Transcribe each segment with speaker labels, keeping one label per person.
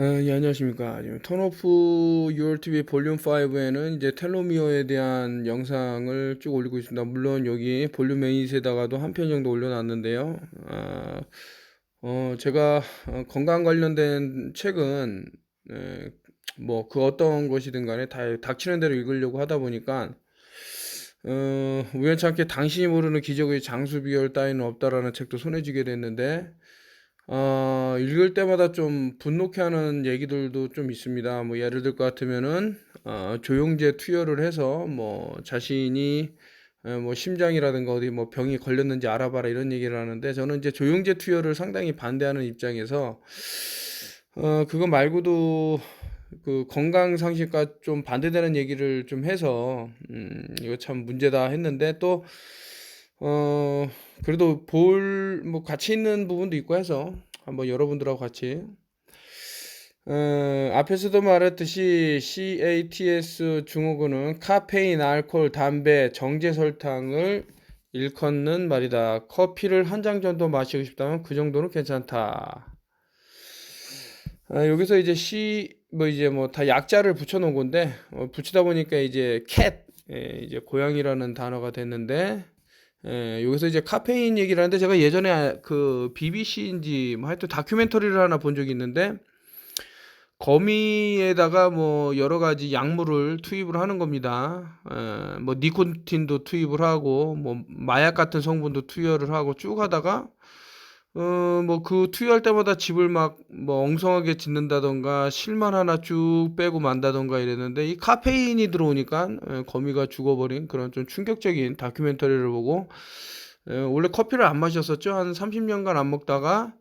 Speaker 1: 예, 안녕하십니까. 지금 턴오프 유얼 TV 볼륨 5에는 이제 텔로미어에 대한 영상을 쭉 올리고 있습니다. 물론 여기 볼륨 메인에다가도 한 편 정도 올려놨는데요. 제가 건강 관련된 책은 뭐 그 어떤 것이든 간에 다 닥치는 대로 읽으려고 하다 보니까 우연찮게 당신이 모르는 기적의 장수 비결 따위는 없다라는 책도 손에 쥐게 됐는데 읽을 때마다 좀 분노케 하는 얘기들도 좀 있습니다. 뭐 예를 들 것 같으면은 조영제 투여를 해서 뭐 자신이 뭐 심장이라든가 어디 뭐 병이 걸렸는지 알아봐라 이런 얘기를 하는데, 저는 이제 조영제 투여를 상당히 반대하는 입장에서 그거 말고도 그 건강 상식과 좀 반대되는 얘기를 좀 해서 이거 참 문제다 했는데, 또 어 그래도 볼 뭐 가치 있는 부분도 있고 해서 한번 여러분들하고 같이 앞에서도 말했듯이 CATS 증후군은 카페인, 알코올, 담배, 정제 설탕을 일컫는 말이다. 커피를 한 장 정도 마시고 싶다면 그 정도는 괜찮다. 여기서 이제 뭐 이제 뭐 다 약자를 붙여 놓은 건데, 붙이다 보니까 이제 이제 고양이라는 단어가 됐는데, 여기서 이제 카페인 얘기를 하는데, 제가 예전에 그 BBC인지 뭐 하여튼 다큐멘터리를 하나 본 적이 있는데, 거미에다가 뭐 여러 가지 약물을 투입을 하는 겁니다. 뭐 니코틴도 투입을 하고 뭐 마약 같은 성분도 투여를 하고 쭉 하다가 뭐 그 투여할 때마다 집을 막 뭐 엉성하게 짓는다던가 실만 하나 쭉 빼고 만다던가 이랬는데, 이 카페인이 들어오니까 거미가 죽어버린 그런 좀 충격적인 다큐멘터리를 보고, 원래 커피를 안 마셨었죠. 한 30년간 안 먹다가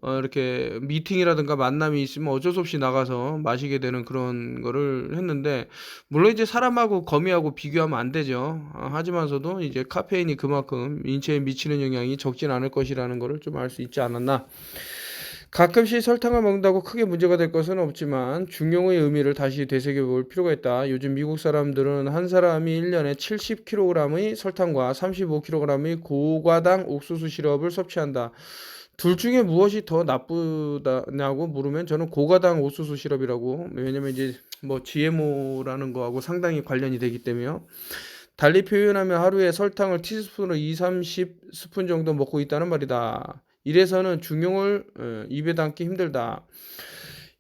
Speaker 1: 이렇게 미팅이라든가 만남이 있으면 어쩔 수 없이 나가서 마시게 되는 그런 거를 했는데, 물론 이제 사람하고 거미하고 비교하면 안 되죠. 하지만서도 이제 카페인이 그만큼 인체에 미치는 영향이 적진 않을 것이라는 거를 좀 알 수 있지 않았나. 가끔씩 설탕을 먹는다고 크게 문제가 될 것은 없지만 중용의 의미를 다시 되새겨 볼 필요가 있다. 요즘 미국 사람들은 한 사람이 1년에 70kg의 설탕과 35kg의 고과당 옥수수 시럽을 섭취한다. 둘 중에 무엇이 더 나쁘다냐고 물으면 저는 고과당 옥수수 시럽이라고. 왜냐면 이제 뭐 GMO라는 거하고 상당히 관련이 되기 때문에요. 달리 표현하면 하루에 설탕을 티스푼으로 2, 30스푼 정도 먹고 있다는 말이다. 이래서는 중용을 입에 담기 힘들다.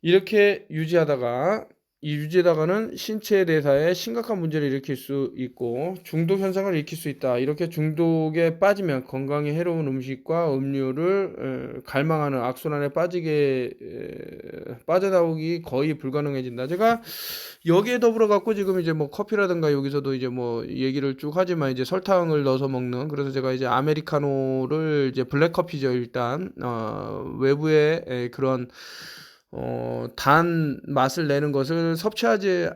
Speaker 1: 이렇게 유지하다가 이 유지하다가는 신체 대사에 심각한 문제를 일으킬 수 있고 중독 현상을 일으킬 수 있다. 이렇게 중독에 빠지면 건강에 해로운 음식과 음료를 갈망하는 악순환에 빠져나오기 거의 불가능해진다. 제가 여기에 더불어 갖고 지금 이제 뭐 커피라든가 여기서도 이제 뭐 얘기를 쭉 하지만 이제 설탕을 넣어서 먹는, 그래서 제가 이제 아메리카노를 이제 블랙 커피죠 일단 외부에 그런 단 맛을 내는 것을 섭취하지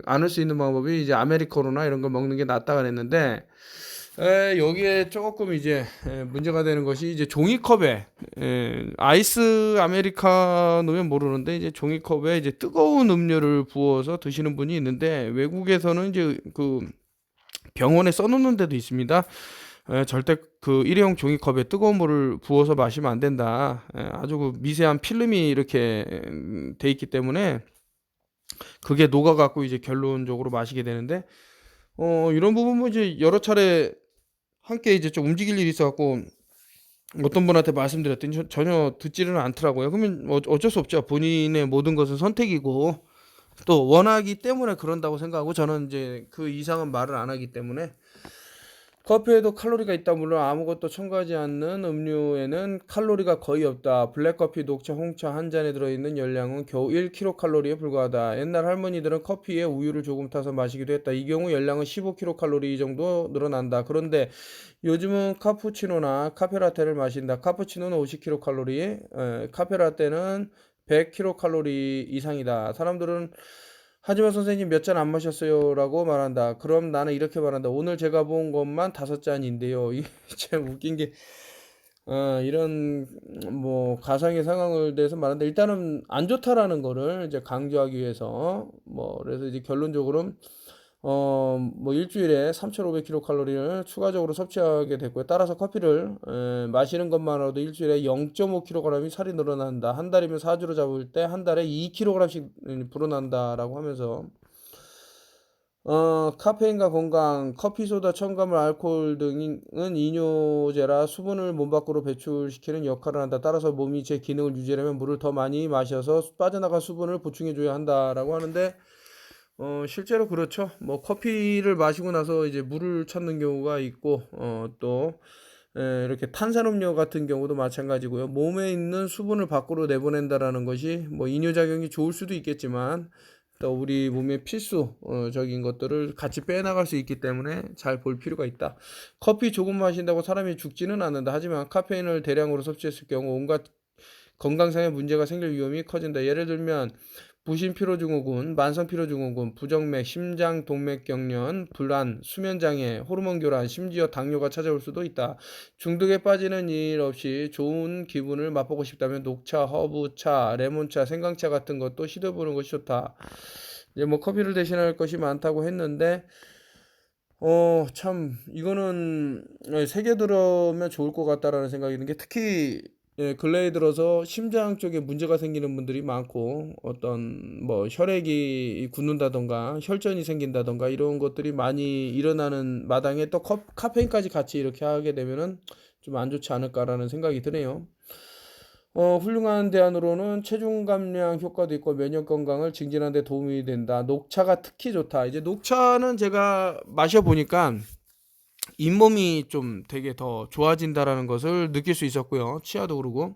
Speaker 1: 않을 수 있는 방법이 이제 아메리카노나 이런 걸 먹는 게 낫다 그랬는데, 여기에 조금 이제 문제가 되는 것이 이제 종이컵에 아이스 아메리카노면 모르는데 이제 종이컵에 이제 뜨거운 음료를 부어서 드시는 분이 있는데, 외국에서는 이제 그 병원에 써놓는 데도 있습니다. 절대 그 일회용 종이컵에 뜨거운 물을 부어서 마시면 안 된다. 아주 그 미세한 필름이 이렇게 돼 있기 때문에 그게 녹아갖고 이제 결론적으로 마시게 되는데, 이런 부분 뭐 이제 여러 차례 함께 이제 좀 움직일 일이 있어갖고 어떤 분한테 말씀드렸더니 전혀 듣지는 않더라고요. 그러면 어쩔 수 없죠. 본인의 모든 것은 선택이고 또 원하기 때문에 그런다고 생각하고, 저는 이제 그 이상은 말을 안 하기 때문에. 커피에도 칼로리가 있다. 물론 아무것도 첨가하지 않는 음료에는 칼로리가 거의 없다. 블랙커피, 녹차, 홍차 한 잔에 들어있는 열량은 겨우 1kcal에 불과하다. 옛날 할머니들은 커피에 우유를 조금 타서 마시기도 했다. 이 경우 열량은 15kcal 정도 늘어난다. 그런데 요즘은 카푸치노나 카페라떼를 마신다. 카푸치노는 50kcal, 카페라떼는 100kcal 이상이다. 사람들은 하지만 선생님 몇 잔 안 마셨어요 라고 말한다. 그럼 나는 이렇게 말한다. 오늘 제가 본 것만 5잔인데요. 이게 참 웃긴 게, 이런 뭐 가상의 상황을 대해서 말하는데, 일단은 안 좋다라는 거를 이제 강조하기 위해서 뭐 그래서 이제 결론적으로 뭐 일주일에 3,500kcal를 추가적으로 섭취하게 됐고요. 따라서 커피를 마시는 것만으로도 일주일에 0.5kg이 살이 늘어난다. 한 달이면 4주로 잡을 때 한 달에 2kg씩 불어난다라고 하면서 카페인과 건강, 커피소다, 첨가물, 알코올 등은 이뇨제라 수분을 몸 밖으로 배출시키는 역할을 한다. 따라서 몸이 제 기능을 유지하려면 물을 더 많이 마셔서 빠져나간 수분을 보충해줘야 한다라고 하는데 실제로 그렇죠. 뭐 커피를 마시고 나서 이제 물을 찾는 경우가 있고 또 이렇게 탄산음료 같은 경우도 마찬가지고요. 몸에 있는 수분을 밖으로 내보낸다라는 것이 뭐 이뇨작용이 좋을 수도 있겠지만 또 우리 몸의 필수적인 것들을 같이 빼나갈 수 있기 때문에 잘 볼 필요가 있다. 커피 조금 마신다고 사람이 죽지는 않는다. 하지만 카페인을 대량으로 섭취했을 경우 온갖 건강상의 문제가 생길 위험이 커진다. 예를 들면 부신피로증후군, 만성피로증후군, 부정맥, 심장 동맥경련, 불안, 수면장애, 호르몬교란, 심지어 당뇨가 찾아올 수도 있다. 중독에 빠지는 일 없이 좋은 기분을 맛보고 싶다면 녹차, 허브차, 레몬차, 생강차 같은 것도 시도해보는 것이 좋다. 이제 뭐 커피를 대신할 것이 많다고 했는데 참 이거는 새겨 들으면 좋을 것 같다라는 생각이 드는 게 특히 근래에 들어서 심장 쪽에 문제가 생기는 분들이 많고 어떤 뭐 혈액이 굳는다던가 혈전이 생긴다던가 이런 것들이 많이 일어나는 마당에 또 카페인까지 같이 이렇게 하게 되면은 좀 안 좋지 않을까라는 생각이 드네요. 훌륭한 대안으로는 체중 감량 효과도 있고 면역 건강을 증진하는 데 도움이 된다. 녹차가 특히 좋다. 이제 녹차는 제가 마셔보니까 잇몸이 좀 되게 더 좋아진다라는 것을 느낄 수 있었고요. 치아도 그러고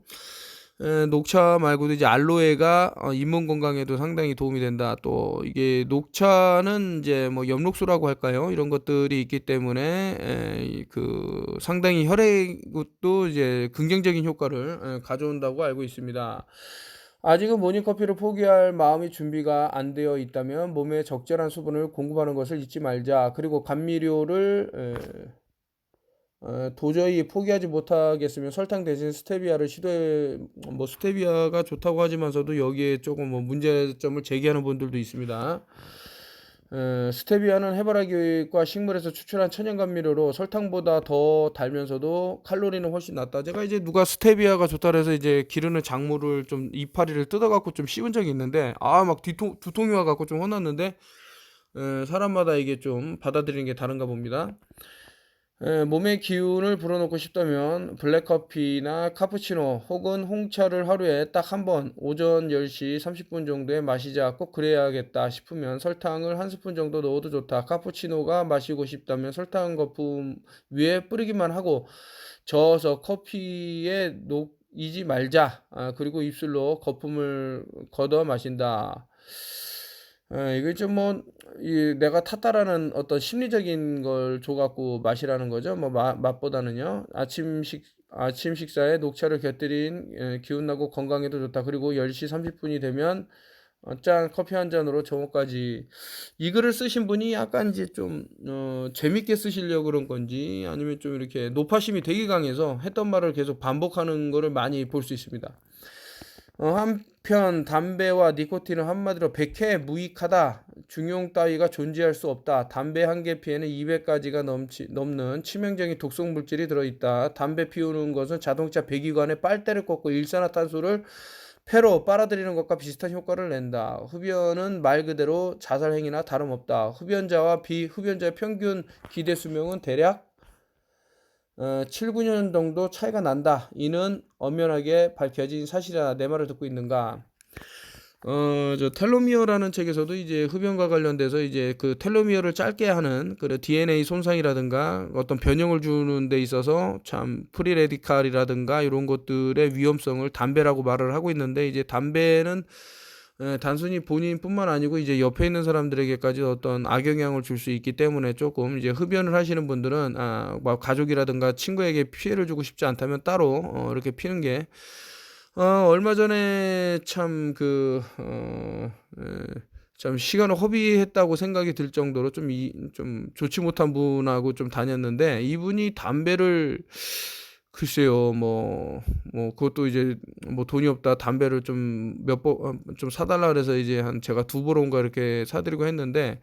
Speaker 1: 녹차 말고도 이제 알로에가 잇몸 건강에도 상당히 도움이 된다. 또 이게 녹차는 이제 뭐 엽록소라고 할까요? 이런 것들이 있기 때문에 그 상당히 혈액도 이제 긍정적인 효과를 가져온다고 알고 있습니다. 아직은 모닝커피를 포기할 마음이 준비가 안 되어 있다면 몸에 적절한 수분을 공급하는 것을 잊지 말자. 그리고 감미료를 도저히 포기하지 못하겠으면 설탕 대신 스테비아를 시도해. 뭐 스테비아가 좋다고 하지만서도 여기에 조금 뭐 문제점을 제기하는 분들도 있습니다. 스테비아는 해바라기과 식물에서 추출한 천연 감미료로 설탕보다 더 달면서도 칼로리는 훨씬 낮다. 제가 이제 누가 스테비아가 좋다 그래서 이제 기르는 작물을 좀 이파리를 뜯어갖고 좀 씹은 적이 있는데 막 두통이 와갖고 좀 혼났는데 사람마다 이게 좀 받아들이는 게 다른가 봅니다. 몸의 기운을 불어넣고 싶다면 블랙커피나 카푸치노 혹은 홍차를 하루에 딱 한 번 오전 10시 30분 정도에 마시자. 꼭 그래야겠다 싶으면 설탕을 한 스푼 정도 넣어도 좋다. 카푸치노가 마시고 싶다면 설탕 거품 위에 뿌리기만 하고 저어서 커피에 녹이지 말자. 그리고 입술로 거품을 걷어 마신다. 이게 좀 내가 탔다라는 어떤 심리적인 걸 줘갖고 마시라는 거죠. 뭐 맛보다는요. 아침 식사에 녹차를 곁들인 기운나고 건강에도 좋다. 그리고 10시 30분이 되면 짠 커피 한 잔으로 저녁까지. 이 글을 쓰신 분이 약간 이제 좀 재밌게 쓰시려고 그런 건지 아니면 좀 이렇게 노파심이 되게 강해서 했던 말을 계속 반복하는 거를 많이 볼 수 있습니다. 한편 담배와 니코틴은 한마디로 백해 무익하다. 중용 따위가 존재할 수 없다. 담배 한 개 피에는 200가지가 넘는 치명적인 독성 물질이 들어있다. 담배 피우는 것은 자동차 배기관에 빨대를 꽂고 일산화탄소를 폐로 빨아들이는 것과 비슷한 효과를 낸다. 흡연은 말 그대로 자살 행위나 다름없다. 흡연자와 비흡연자의 평균 기대 수명은 대략 7, 9년 정도 차이가 난다. 이는 엄연하게 밝혀진 사실이다. 내 말을 듣고 있는가? 저 텔로미어라는 책에서도 이제 흡연과 관련돼서 이제 그 텔로미어를 짧게 하는 그 DNA 손상이라든가 어떤 변형을 주는 데 있어서 참 프리레디칼이라든가 이런 것들의 위험성을 담배라고 말을 하고 있는데 이제 담배는 단순히 본인뿐만 아니고 이제 옆에 있는 사람들에게까지 어떤 악영향을 줄 수 있기 때문에 조금 이제 흡연을 하시는 분들은 뭐 가족이라든가 친구에게 피해를 주고 싶지 않다면 따로 이렇게 피는 게 얼마 전에 참 참 시간을 허비했다고 생각이 들 정도로 좀 좋지 못한 분하고 좀 다녔는데 이분이 담배를 글쎄요, 그것도 이제 뭐 돈이 없다 담배를 좀 좀 사달라 그래서 이제 한 제가 두 보론가 이렇게 사드리고 했는데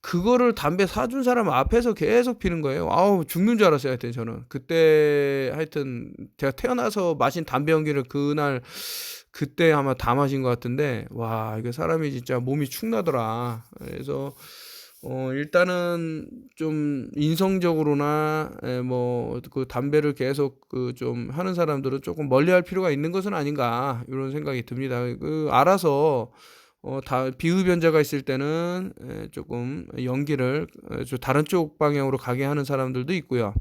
Speaker 1: 그거를 담배 사준 사람 앞에서 계속 피는 거예요. 아우 죽는 줄 알았어요. 하여튼 저는 그때 하여튼 제가 태어나서 마신 담배 연기를 그날 그때 아마 다 마신 것 같은데 와 이게 사람이 진짜 몸이 축나더라. 그래서 일단은 좀 인성적으로나 그 담배를 계속 그 좀 하는 사람들은 조금 멀리할 필요가 있는 것은 아닌가 이런 생각이 듭니다. 그 알아서 다 비흡연자가 있을 때는 조금 연기를 좀 다른 쪽 방향으로 가게 하는 사람들도 있고요.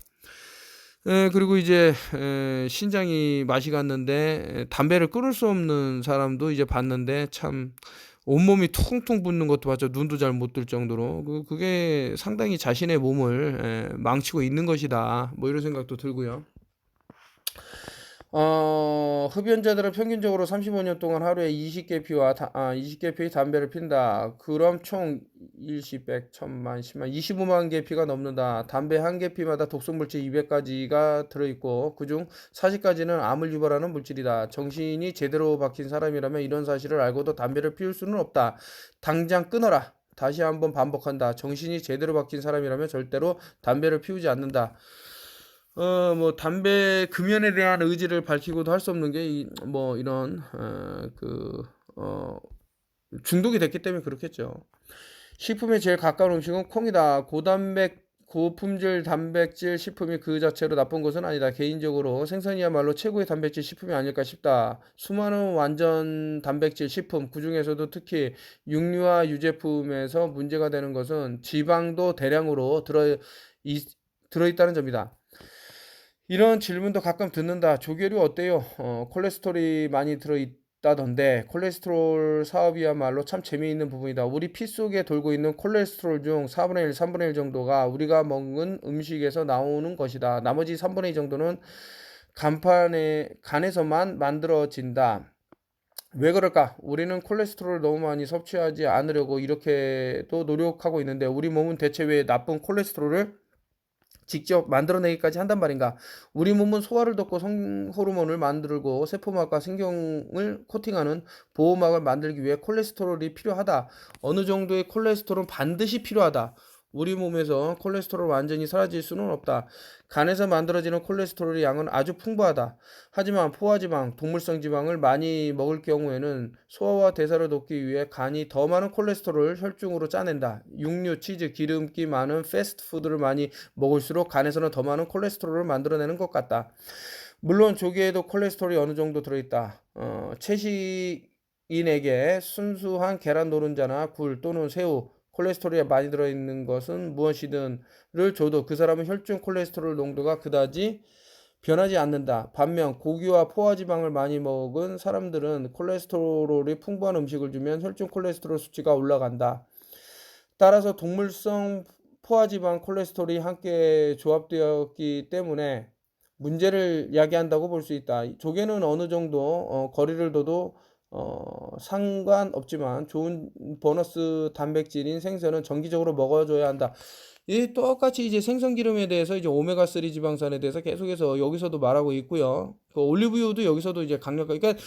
Speaker 1: 그리고 이제 신장이 맛이 갔는데 담배를 끊을 수 없는 사람도 이제 봤는데 참 온몸이 퉁퉁 붓는 것도 봤죠. 눈도 잘 못 뜰 정도로. 그게 상당히 자신의 몸을 망치고 있는 것이다. 뭐 이런 생각도 들고요. 흡연자들은 평균적으로 35년 동안 하루에 20개 피와 20개 피의 담배를 핀다. 그럼 총 일시 100, 1000만, 10만, 25만 개 피가 넘는다. 담배 한 개 피마다 독성물질 200가지가 들어있고 그중 40가지는 암을 유발하는 물질이다. 정신이 제대로 박힌 사람이라면 이런 사실을 알고도 담배를 피울 수는 없다. 당장 끊어라. 다시 한번 반복한다. 정신이 제대로 박힌 사람이라면 절대로 담배를 피우지 않는다. 담배 금연에 대한 의지를 밝히고도 할 수 없는 게, 이런, 중독이 됐기 때문에 그렇겠죠. 식품에 제일 가까운 음식은 콩이다. 고품질 단백질 식품이 그 자체로 나쁜 것은 아니다. 개인적으로 생선이야말로 최고의 단백질 식품이 아닐까 싶다. 수많은 완전 단백질 식품, 그 중에서도 특히 육류와 유제품에서 문제가 되는 것은 지방도 대량으로 들어있다는 점이다. 이런 질문도 가끔 듣는다. 조개류 어때요? 콜레스테롤이 많이 들어있다던데 콜레스테롤 사업이야말로 참 재미있는 부분이다. 우리 피 속에 돌고 있는 콜레스테롤 중 4분의 1, 3분의 1 정도가 우리가 먹은 음식에서 나오는 것이다. 나머지 3분의 2 정도는 간에서만 만들어진다. 왜 그럴까? 우리는 콜레스테롤을 너무 많이 섭취하지 않으려고 이렇게도 노력하고 있는데 우리 몸은 대체 왜 나쁜 콜레스테롤을 직접 만들어내기까지 한단 말인가? 우리 몸은 소화를 돕고 성호르몬을 만들고 세포막과 신경을 코팅하는 보호막을 만들기 위해 콜레스테롤이 필요하다. 어느 정도의 콜레스테롤은 반드시 필요하다. 우리 몸에서 콜레스테롤 완전히 사라질 수는 없다. 간에서 만들어지는 콜레스테롤의 양은 아주 풍부하다. 하지만 포화지방, 동물성 지방을 많이 먹을 경우에는 소화와 대사를 돕기 위해 간이 더 많은 콜레스테롤을 혈중으로 짜낸다. 육류, 치즈, 기름기 많은 패스트푸드를 많이 먹을수록 간에서는 더 많은 콜레스테롤을 만들어내는 것 같다. 물론 조개에도 콜레스테롤이 어느 정도 들어있다. 채식인에게 순수한 계란 노른자나 굴 또는 새우, 콜레스테롤이 많이 들어있는 것은 무엇이든를 줘도 그 사람은 혈중 콜레스테롤 농도가 그다지 변하지 않는다. 반면 고기와 포화지방을 많이 먹은 사람들은 콜레스테롤이 풍부한 음식을 주면 혈중 콜레스테롤 수치가 올라간다. 따라서 동물성 포화지방 콜레스테롤이 함께 조합되었기 때문에 문제를 야기한다고 볼 수 있다. 조개는 어느 정도 거리를 둬도 상관없지만 좋은 보너스 단백질인 생선은 정기적으로 먹어줘야 한다. 이 똑같이 이제 생선 기름에 대해서 이제 오메가3 지방산에 대해서 계속해서 여기서도 말하고 있고요. 그 올리브유도 여기서도 이제 강력하게, 그러니까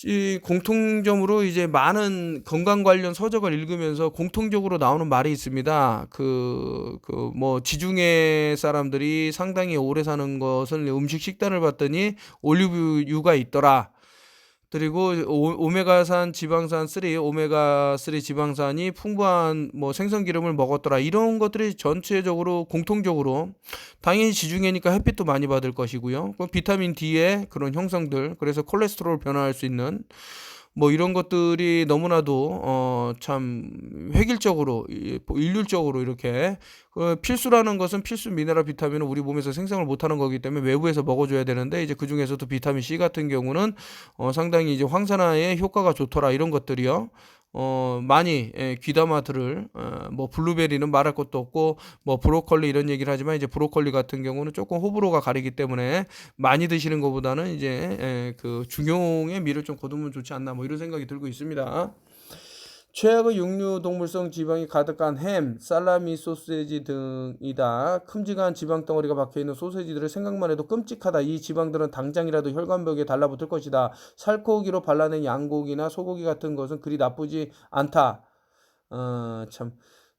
Speaker 1: 이 공통점으로 이제 많은 건강 관련 서적을 읽으면서 공통적으로 나오는 말이 있습니다. 지중해 사람들이 상당히 오래 사는 것을 음식 식단을 봤더니 올리브유가 있더라. 그리고 오메가산 지방산 3, 오메가3 지방산이 풍부한 생선 기름을 먹었더라. 이런 것들이 전체적으로 공통적으로 당연히 지중해니까 햇빛도 많이 받을 것이고요. 비타민 D의 그런 형성들, 그래서 콜레스테롤 변화할 수 있는 이런 것들이 너무나도 참 획일적으로 일률적으로 이렇게 필수라는 것은 필수 미네랄 비타민은 우리 몸에서 생성을 못하는 거기 때문에 외부에서 먹어줘야 되는데 이제 그 중에서도 비타민 C 같은 경우는 상당히 이제 황산화에 효과가 좋더라 이런 것들이요. 많이 귀담아 들을 블루베리는 말할 것도 없고 브로콜리 이런 얘기를 하지만 이제 브로콜리 같은 경우는 조금 호불호가 가리기 때문에 많이 드시는 것보다는 이제 그 중용의 미를 좀 거두면 좋지 않나 이런 생각이 들고 있습니다. 최악의 육류 동물성 지방이 가득한 햄, 살라미, 소세지 등이다. 큼직한 지방 덩어리가 박혀있는 소세지들을 생각만 해도 끔찍하다. 이 지방들은 당장이라도 혈관벽에 달라붙을 것이다. 살코기로 발라낸 양고기나 소고기 같은 것은 그리 나쁘지 않다. 참.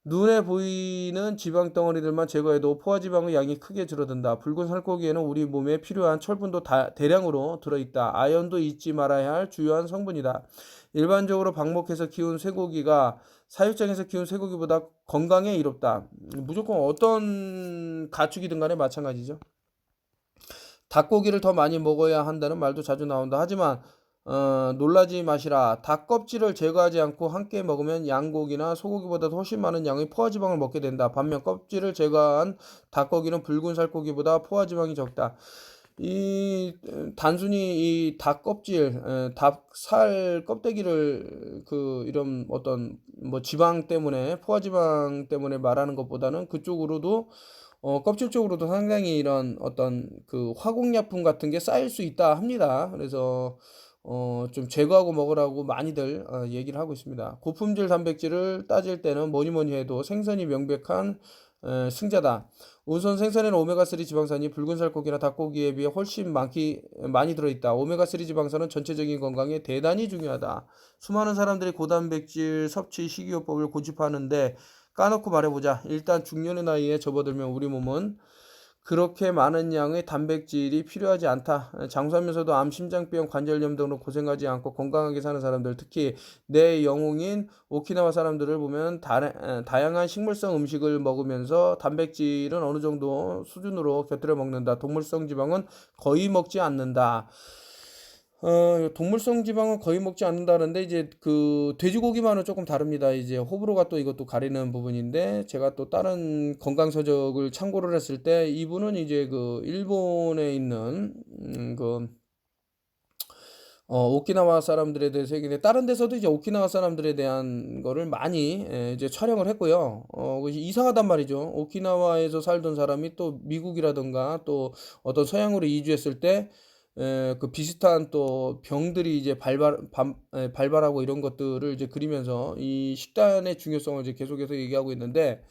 Speaker 1: 눈에 보이는 지방 덩어리들만 제거해도 포화지방의 양이 크게 줄어든다. 붉은 살코기에는 우리 몸에 필요한 철분도 대량으로 들어있다. 아연도 잊지 말아야 할 주요한 성분이다. 일반적으로 방목해서 키운 쇠고기가 사육장에서 키운 쇠고기보다 건강에 이롭다. 무조건 어떤 가축이든 간에 마찬가지죠. 닭고기를 더 많이 먹어야 한다는 말도 자주 나온다. 하지만 놀라지 마시라. 닭 껍질을 제거하지 않고 함께 먹으면 양고기나 소고기보다 훨씬 많은 양의 포화지방을 먹게 된다. 반면 껍질을 제거한 닭고기는 붉은 살코기보다 포화지방이 적다. 이 단순히 이 닭 껍질, 닭살 껍데기를 이런 어떤 뭐 지방 때문에 포화지방 때문에 말하는 것보다는 그쪽으로도 껍질 쪽으로도 상당히 이런 어떤 화공약품 같은 게 쌓일 수 있다 합니다. 그래서 좀 제거하고 먹으라고 많이들 얘기를 하고 있습니다. 고품질 단백질을 따질 때는 뭐니 뭐니 해도 생선이 명백한 승자다. 우선 생선에는 오메가3 지방산이 붉은 살코기나 닭고기에 비해 훨씬 많이 들어있다. 오메가3 지방산은 전체적인 건강에 대단히 중요하다. 수많은 사람들이 고단백질 섭취 식이요법을 고집하는데 까놓고 말해보자. 일단 중년의 나이에 접어들면 우리 몸은 그렇게 많은 양의 단백질이 필요하지 않다. 장수하면서도 암, 심장병, 관절염 등으로 고생하지 않고 건강하게 사는 사람들, 특히 내 영웅인 오키나와 사람들을 보면 다양한 식물성 음식을 먹으면서 단백질은 어느 정도 수준으로 곁들여 먹는다. 동물성 지방은 거의 먹지 않는다. 동물성 지방은 거의 먹지 않는다는데 이제 돼지고기만은 조금 다릅니다. 이제 호불호가 또 이것도 가리는 부분인데 제가 또 다른 건강 서적을 참고를 했을 때 이분은 이제 일본에 있는 오키나와 사람들에 대해서 얘기했는데 다른 데서도 이제 오키나와 사람들에 대한 거를 많이 이제 촬영을 했고요. 이상하단 말이죠. 오키나와에서 살던 사람이 또 미국이라든가 또 어떤 서양으로 이주했을 때 비슷한 또 병들이 이제 발발하고 이런 것들을 이제 그리면서 이 식단의 중요성을 이제 계속해서 얘기하고 있는데,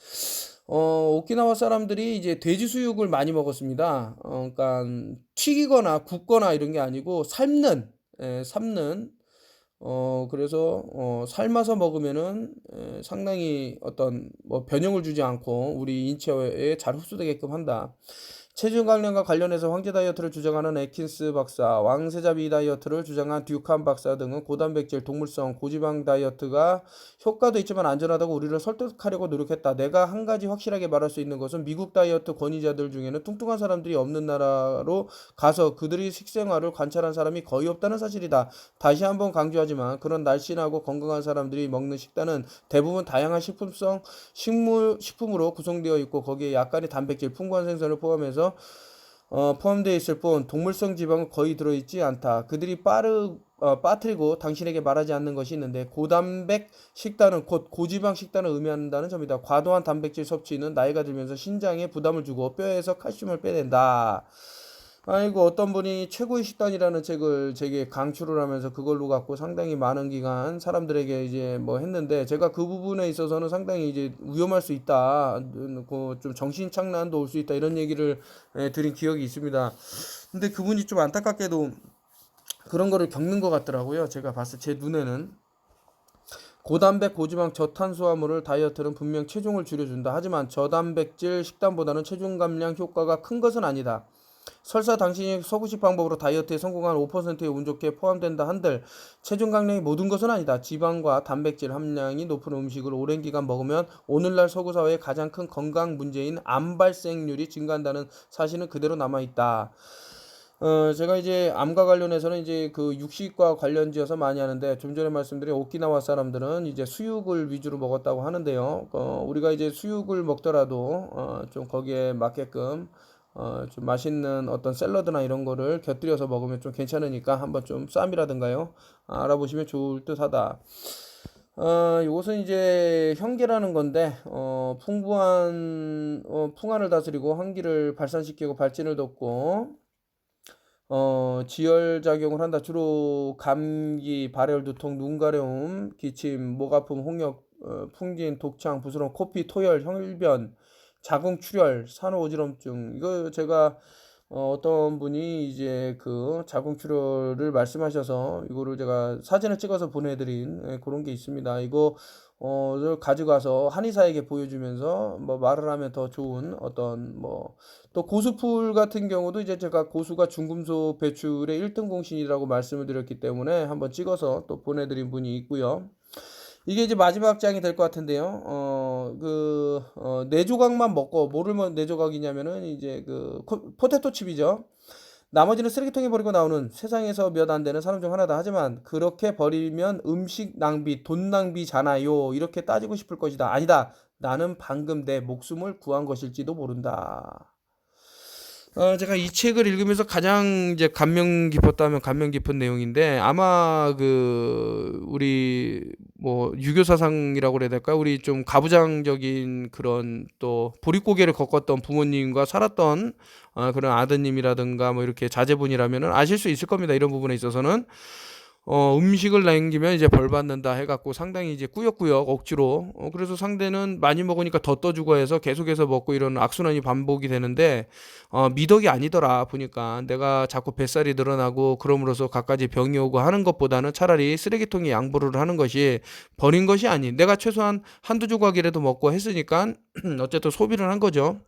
Speaker 1: 오키나와 사람들이 이제 돼지 수육을 많이 먹었습니다. 그러니까 튀기거나 굽거나 이런 게 아니고 삶는 그래서 삶아서 먹으면은 상당히 어떤 뭐 변형을 주지 않고 우리 인체에 잘 흡수되게끔 한다. 체중 감량과 관련해서 황제 다이어트를 주장하는 에킨스 박사, 왕세자비 다이어트를 주장한 듀칸 박사 등은 고단백질, 동물성, 고지방 다이어트가 효과도 있지만 안전하다고 우리를 설득하려고 노력했다. 내가 한 가지 확실하게 말할 수 있는 것은 미국 다이어트 권위자들 중에는 뚱뚱한 사람들이 없는 나라로 가서 그들의 식생활을 관찰한 사람이 거의 없다는 사실이다. 다시 한번 강조하지만 그런 날씬하고 건강한 사람들이 먹는 식단은 대부분 다양한 식품으로 구성되어 있고 거기에 약간의 단백질, 풍부한 생선을 포함해서 포함되어 있을 뿐 동물성 지방은 거의 들어있지 않다. 그들이 빠뜨리고 당신에게 말하지 않는 것이 있는데 고단백 식단은 곧 고지방 식단을 의미한다는 점이다. 과도한 단백질 섭취는 나이가 들면서 신장에 부담을 주고 뼈에서 칼슘을 빼낸다. 아이고 어떤 분이 최고의 식단이라는 책을 제게 강추를 하면서 그걸로 갖고 상당히 많은 기간 사람들에게 이제 뭐 했는데 제가 그 부분에 있어서는 상당히 이제 위험할 수 있다. 좀 정신착란도 올 수 있다. 이런 얘기를 드린 기억이 있습니다. 근데 그분이 좀 안타깝게도 그런 거를 겪는 것 같더라고요. 제가 봤을 제 눈에는. 고단백, 고지방, 저탄수화물을 다이어트는 분명 체중을 줄여준다. 하지만 저단백질 식단보다는 체중 감량 효과가 큰 것은 아니다. 설사 당신이 서구식 방법으로 다이어트에 성공한 5%의 운 좋게 포함된다 한들 체중 감량이 모든 것은 아니다. 지방과 단백질 함량이 높은 음식을 오랜 기간 먹으면 오늘날 서구 사회의 가장 큰 건강 문제인 암 발생률이 증가한다는 사실은 그대로 남아있다. 제가 이제 암과 관련해서는 이제 육식과 관련지어서 많이 하는데 좀 전에 말씀드린 오키나와 사람들은 이제 수육을 위주로 먹었다고 하는데요. 우리가 이제 수육을 먹더라도 좀 거기에 맞게끔 좀 맛있는 어떤 샐러드나 이런 거를 곁들여서 먹으면 좀 괜찮으니까 한번 좀 쌈이라든가요 알아보시면 좋을 듯하다. 이것은 이제 현계라는 건데 풍부한 풍화를 다스리고 환기를 발산시키고 발진을 돕고 지열 작용을 한다. 주로 감기, 발열, 두통, 눈 가려움, 기침, 목 아픔, 홍역, 풍진, 독창, 부스럼, 코피, 토열, 혈변, 자궁 출혈, 산후 어지럼증. 이거 제가 어떤 분이 이제 그 자궁 출혈을 말씀하셔서 이거를 제가 사진을 찍어서 보내드린 그런 게 있습니다. 이거 를 가져가서 한의사에게 보여주면서 뭐 말을 하면 더 좋은 어떤 뭐 또 고수풀 같은 경우도 이제 제가 고수가 중금속 배출의 1등 공신이라고 말씀을 드렸기 때문에 한번 찍어서 또 보내드린 분이 있고요. 이게 이제 마지막 장이 될 것 같은데요. 네 조각만 먹고 뭐를 네 조각이냐면은 이제 그 포테토 칩이죠. 나머지는 쓰레기통에 버리고 나오는 세상에서 몇 안 되는 산업 중 하나다. 하지만 그렇게 버리면 음식 낭비, 돈 낭비잖아요. 이렇게 따지고 싶을 것이다. 아니다. 나는 방금 내 목숨을 구한 것일지도 모른다. 제가 이 책을 읽으면서 가장 이제 감명 깊었다면 감명 깊은 내용인데 아마 그 우리 뭐 유교 사상이라고 그래야 될까? 우리 좀 가부장적인 그런 또 보릿고개를 겪었던 부모님과 살았던 그런 아드님이라든가 뭐 이렇게 자제분이라면은 아실 수 있을 겁니다. 이런 부분에 있어서는 음식을 남기면 이제 벌 받는다 해갖고 상당히 이제 꾸역꾸역 억지로 그래서 상대는 많이 먹으니까 더 떠주고 해서 계속해서 먹고 이런 악순환이 반복이 되는데 미덕이 아니더라 보니까 내가 자꾸 뱃살이 늘어나고 그럼으로써 갖가지 병이 오고 하는 것보다는 차라리 쓰레기통에 양보를 하는 것이 버린 것이 아닌 내가 최소한 한두 조각이라도 먹고 했으니까 어쨌든 소비를 한 거죠.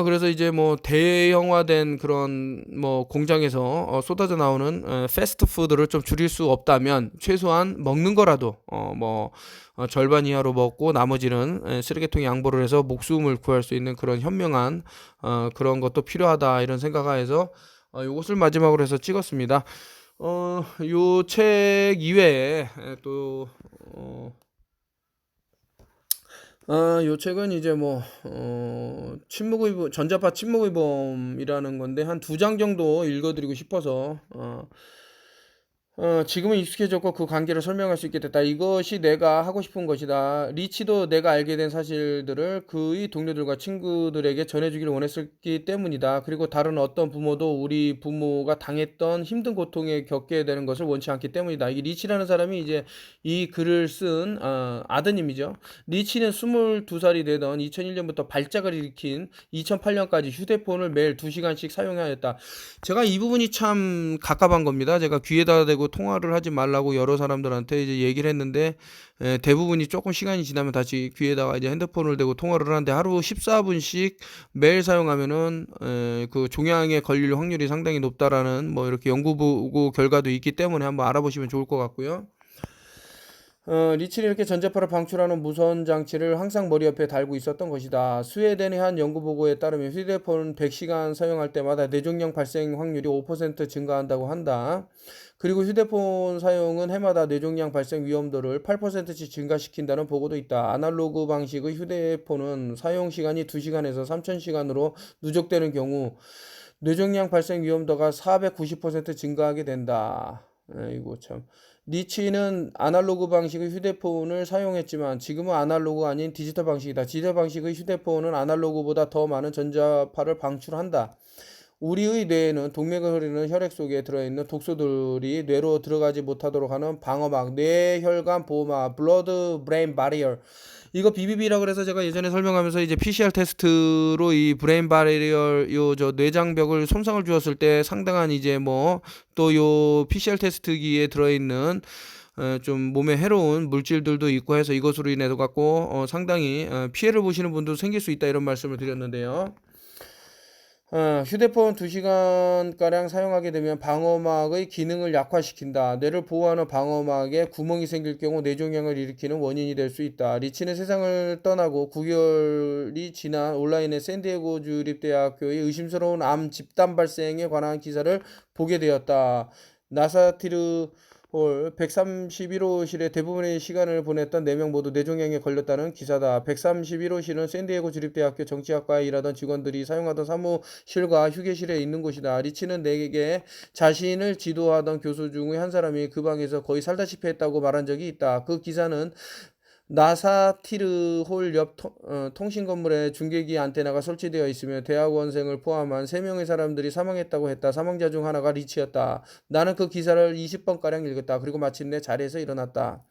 Speaker 1: 그래서 이제 뭐 대형화된 그런 뭐 공장에서 쏟아져 나오는 패스트푸드를 좀 줄일 수 없다면 최소한 먹는 거라도 절반 이하로 먹고 나머지는 쓰레기통에 양보를 해서 목숨을 구할 수 있는 그런 현명한 그런 것도 필요하다 이런 생각하에서 요것을 마지막으로 해서 찍었습니다. 요 책 이외에 또 요 책은 이제 침묵의 전자파 침묵의 범이라는 건데 한 두 장 정도 읽어드리고 싶어서 지금은 익숙해졌고 그 관계를 설명할 수 있게 됐다. 이것이 내가 하고 싶은 것이다. 리치도 내가 알게 된 사실들을 그의 동료들과 친구들에게 전해주기를 원했기 때문이다. 그리고 다른 어떤 부모도 우리 부모가 당했던 힘든 고통에 겪게 되는 것을 원치 않기 때문이다. 이게 리치라는 사람이 이제 이 글을 쓴 아드님이죠. 리치는 22살이 되던 2001년부터 발작을 일으킨 2008년까지 휴대폰을 매일 2시간씩 사용하였다. 제가 이 부분이 참 갑갑한 겁니다. 제가 귀에다 대고 통화를 하지 말라고 여러 사람들한테 이제 얘기를 했는데 대부분이 조금 시간이 지나면 다시 귀에다가 이제 핸드폰을 대고 통화를 하는데 하루 14분씩 매일 사용하면은 그 종양에 걸릴 확률이 상당히 높다라는 뭐 이렇게 연구 보고 결과도 있기 때문에 한번 알아보시면 좋을 것 같고요. 리치는 이렇게 전자파를 방출하는 무선 장치를 항상 머리 옆에 달고 있었던 것이다. 스웨덴의 한 연구 보고에 따르면 휴대폰 100시간 사용할 때마다 뇌종양 발생 확률이 5% 증가한다고 한다. 그리고 휴대폰 사용은 해마다 뇌종양 발생 위험도를 8%씩 증가시킨다는 보고도 있다. 아날로그 방식의 휴대폰은 사용 시간이 2시간에서 3000시간으로 누적되는 경우 뇌종양 발생 위험도가 490% 증가하게 된다. 이거 참. 니치는 아날로그 방식의 휴대폰을 사용했지만 지금은 아날로그가 아닌 디지털 방식이다. 디지털 방식의 휴대폰은 아날로그보다 더 많은 전자파를 방출한다. 우리의 뇌에는 동맥을 흐르는 혈액 속에 들어있는 독소들이 뇌로 들어가지 못하도록 하는 방어막, 뇌혈관 보호막, 블러드 브레인 바리어. 이거 BBB라고 그래서 제가 예전에 설명하면서 이제 PCR 테스트로 이 브레인 바리어 요 뇌장벽을 손상을 주었을 때 상당한 이제 또 요 PCR 테스트기에 들어있는 좀 몸에 해로운 물질들도 있고 해서 이것으로 인해서 갖고 상당히 피해를 보시는 분도 생길 수 있다 이런 말씀을 드렸는데요. 휴대폰 2시간가량 사용하게 되면 방어막의 기능을 약화시킨다. 뇌를 보호하는 방어막에 구멍이 생길 경우 뇌종양을 일으키는 원인이 될 수 있다. 리치는 세상을 떠나고 9개월이 지난 온라인의 샌디에고 주립대학교의 의심스러운 암 집단 발생에 관한 기사를 보게 되었다. 나사티르 홀 131호실에 대부분의 시간을 보냈던 4명 모두 뇌종양에 걸렸다는 기사다. 131호실은 샌디에고 주립대학교 정치학과에 일하던 직원들이 사용하던 사무실과 휴게실에 있는 곳이다. 리치는 내게 자신을 지도하던 교수 중의 한 사람이 그 방에서 거의 살다시피 했다고 말한 적이 있다. 그 기사는 나사티르홀 옆 통신 건물에 중계기 안테나가 설치되어 있으며 대학원생을 포함한 3명의 사람들이 사망했다고 했다. 사망자 중 하나가 리치였다. 나는 그 기사를 20번가량 읽었다. 그리고 마침내 자리에서 일어났다.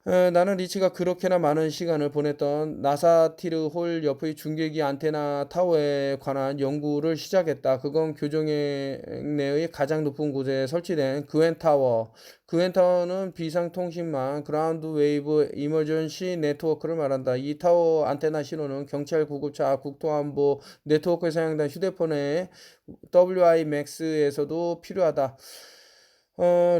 Speaker 1: 나는 리치가 그렇게나 많은 시간을 보냈던 나사티르홀 옆의 중계기 안테나 타워에 관한 연구를 시작했다. 그건 교정의 내의 가장 높은 곳에 설치된 그웬 타워. 그웬 타워는 비상통신망 그라운드 웨이브 이머전시 네트워크를 말한다. 이 타워 안테나 신호는 경찰, 구급차, 국토안보 네트워크에 사용된 휴대폰의 WiMAX에서도 필요하다.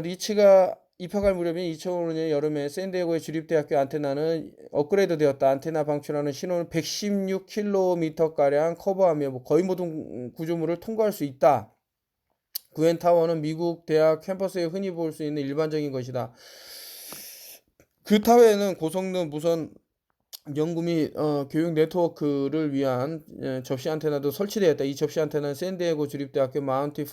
Speaker 1: 리치가 입학할 무렵인 2005년 여름에 샌디에고의 주립대학교 안테나는 업그레이드 되었다. 안테나 방출하는 신호는 116km가량 커버하며 거의 모든 구조물을 통과할 수 있다. 구엔 타워는 미국 대학 캠퍼스에 흔히 볼 수 있는 일반적인 것이다. 그 타워에는 고성능 무선 연구 및 교육 네트워크를 위한 접시 안테나도 설치되었다. 이 접시 안테나는 샌디에고 주립대학교 마운트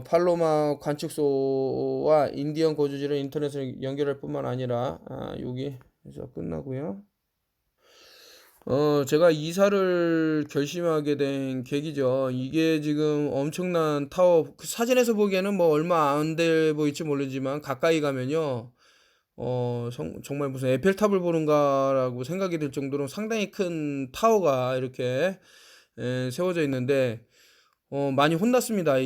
Speaker 1: 팔로마 관측소와 인디언 거주지를 인터넷을 연결할 뿐만 아니라 여기서 끝나고요. 제가 이사를 결심하게 된 계기죠. 이게 지금 엄청난 타워, 사진에서 보기에는 뭐 얼마 안 돼 보일지 모르지만 가까이 가면요. 정말 무슨 에펠탑을 보는가라고 생각이 들 정도로 상당히 큰 타워가 이렇게 세워져 있는데 많이 혼났습니다.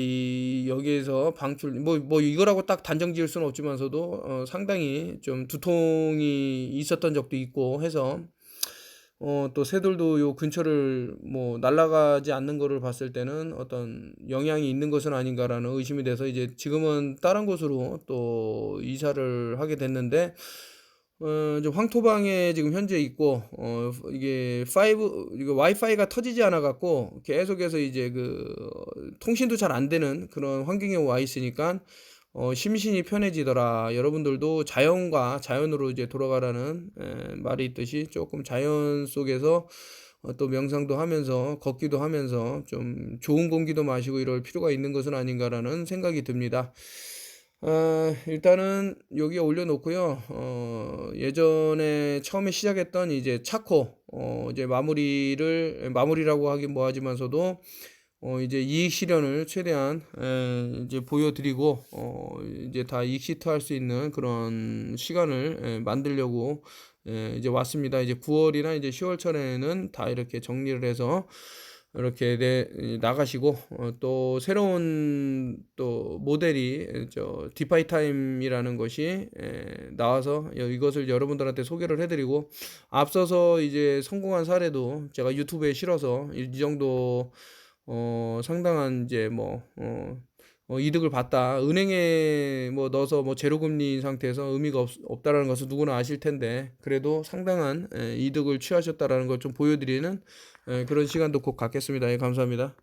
Speaker 1: 여기에서 방출, 뭐 이거라고 딱 단정 지을 수는 없지만서도, 상당히 좀 두통이 있었던 적도 있고 해서, 또 새들도 요 근처를 뭐 날아가지 않는 거를 봤을 때는 어떤 영향이 있는 것은 아닌가라는 의심이 돼서 이제 지금은 다른 곳으로 또 이사를 하게 됐는데, 이제 황토방에 지금 현재 있고, 이거 와이파이가 터지지 않아 갖고 계속해서 이제 통신도 잘 안 되는 그런 환경에 와 있으니까 심신이 편해지더라. 여러분들도 자연으로 이제 돌아가라는 말이 있듯이 조금 자연 속에서 또 명상도 하면서 걷기도 하면서 좀 좋은 공기도 마시고 이럴 필요가 있는 것은 아닌가라는 생각이 듭니다. 일단은 여기에 올려놓고요. 예전에 처음에 시작했던 이제 차코, 이제 마무리라고 하긴 뭐하지만서도, 이제 이익 실현을 최대한, 이제 보여드리고, 이제 다 익시트 할 수 있는 그런 시간을 만들려고, 이제 왔습니다. 이제 9월이나 이제 10월철에는 다 이렇게 정리를 해서, 이렇게 나가시고 또 새로운 또 모델이 디파이 타임이라는 것이 나와서 이것을 여러분들한테 소개를 해드리고 앞서서 이제 성공한 사례도 제가 유튜브에 실어서 이 정도 상당한 이제 이득을 봤다. 은행에 뭐 넣어서 뭐 제로금리 상태에서 의미가 없다라는 것을 누구나 아실 텐데 그래도 상당한 이득을 취하셨다라는 걸 좀 보여드리는 그런 시간도 꼭 갖겠습니다. 예, 감사합니다.